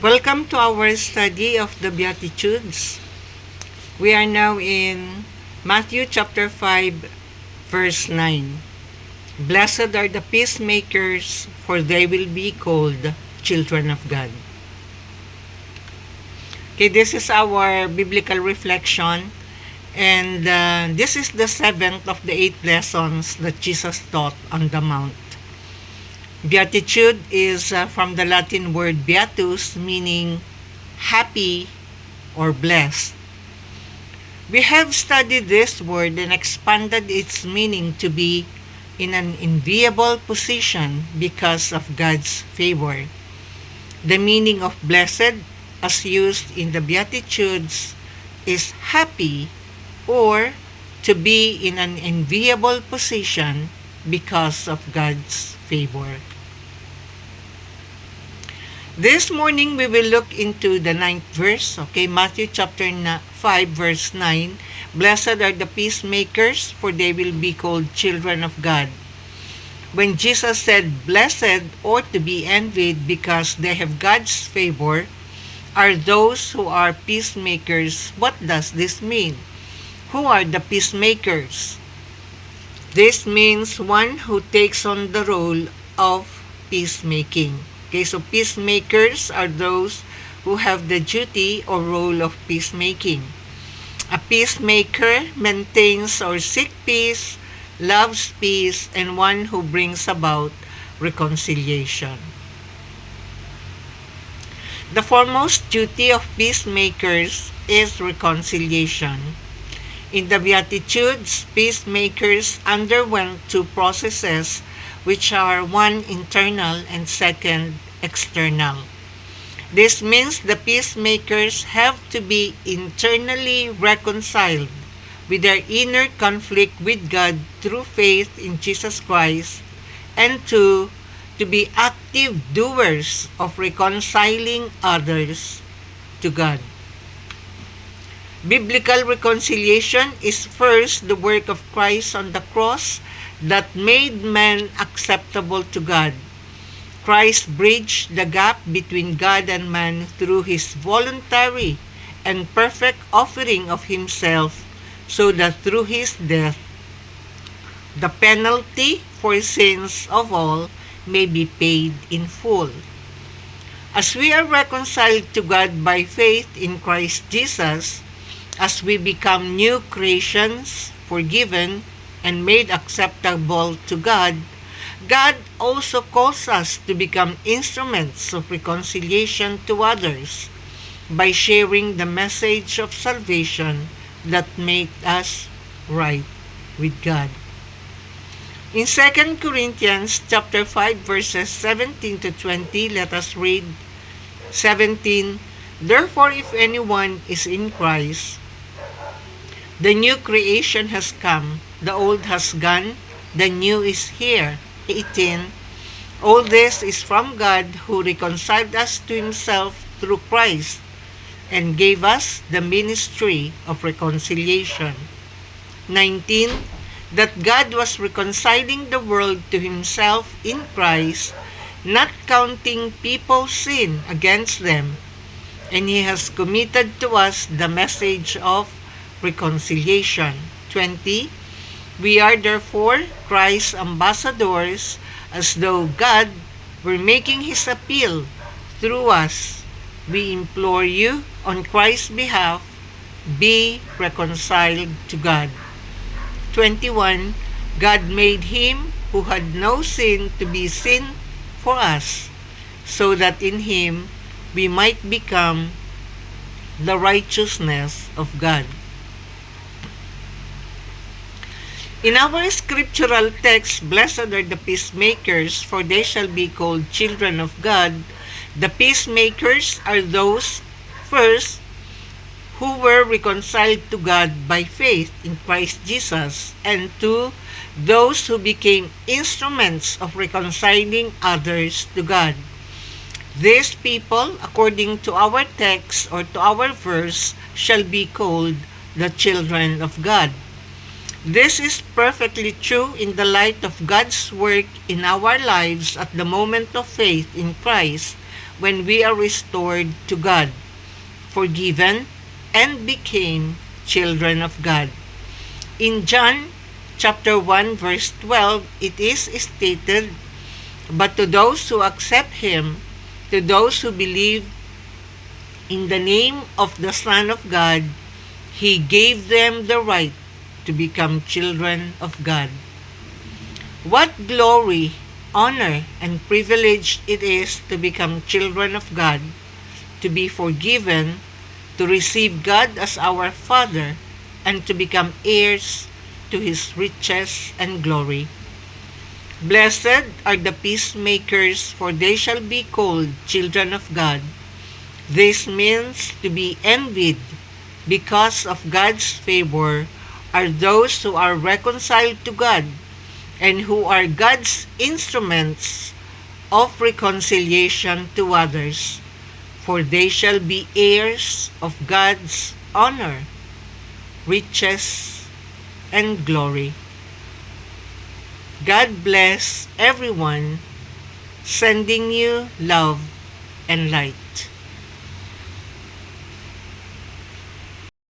Welcome to our study of the Beatitudes. We are now in Matthew chapter 5, verse 9. Blessed are the peacemakers, for they will be called children of God. Okay, this is our biblical reflection, and this is the seventh of the 8 lessons that Jesus taught on the Mount. Beatitude is from the Latin word beatus, meaning happy or blessed. We have studied this word and expanded its meaning to be in an enviable position because of God's favor. The meaning of blessed, as used in the Beatitudes, is happy or to be in an enviable position because of God's favor. This morning, we will look into the 9th verse, Matthew chapter 5, verse 9. Blessed are the peacemakers, for they will be called children of God. When Jesus said blessed or to be envied because they have God's favor are those who are peacemakers, what does this mean? Who are the peacemakers? This means one who takes on the role of peacemaking. So peacemakers are those who have the duty or role of peacemaking. A peacemaker maintains or seeks peace, loves peace, and one who brings about reconciliation. The foremost duty of peacemakers is reconciliation. In the Beatitudes, peacemakers underwent two processes, which are one internal and second external. This means the peacemakers have to be internally reconciled with their inner conflict with God through faith in Jesus Christ, and to be active doers of reconciling others to God. Biblical reconciliation is first the work of Christ on the cross that made man acceptable to God. Christ bridged the gap between God and man through his voluntary and perfect offering of himself, so that through his death, the penalty for sins of all may be paid in full. As we are reconciled to God by faith in Christ Jesus, as we become new creations, forgiven, and made acceptable to God, God also calls us to become instruments of reconciliation to others by sharing the message of salvation that makes us right with God. In 2 Corinthians chapter 5 verses 17 to 20, let us read 17. Therefore, if anyone is in Christ, the new creation has come, the old has gone, the new is here. 18. All this is from God, who reconciled us to himself through Christ and gave us the ministry of reconciliation. 19. That God was reconciling the world to himself in Christ, not counting people's sin against them, and he has committed to us the message of reconciliation. 20. We are therefore Christ's ambassadors, as though God were making his appeal through us. We implore you, on Christ's behalf, be reconciled to God. 21. God made him who had no sin to be sin for us, so that in him we might become the righteousness of God. In our scriptural text, blessed are the peacemakers, for they shall be called children of God. The peacemakers are those, first, who were reconciled to God by faith in Christ Jesus, and two, those who became instruments of reconciling others to God. These people, according to our text or to our verse, shall be called the children of God. This is perfectly true in the light of God's work in our lives at the moment of faith in Christ, when we are restored to God, forgiven, and became children of God. In John chapter 1 verse 12, it is stated, "But to those who accept him, to those who believe in the name of the Son of God, he gave them the right to become children of God." What glory, honor, and privilege it is to become children of God, to be forgiven, to receive God as our Father, and to become heirs to his riches and glory. Blessed are the peacemakers, for they shall be called children of God. This means to be envied because of God's favor are those who are reconciled to God and who are God's instruments of reconciliation to others, for they shall be heirs of God's honor, riches, and glory. God bless everyone, sending you love and light.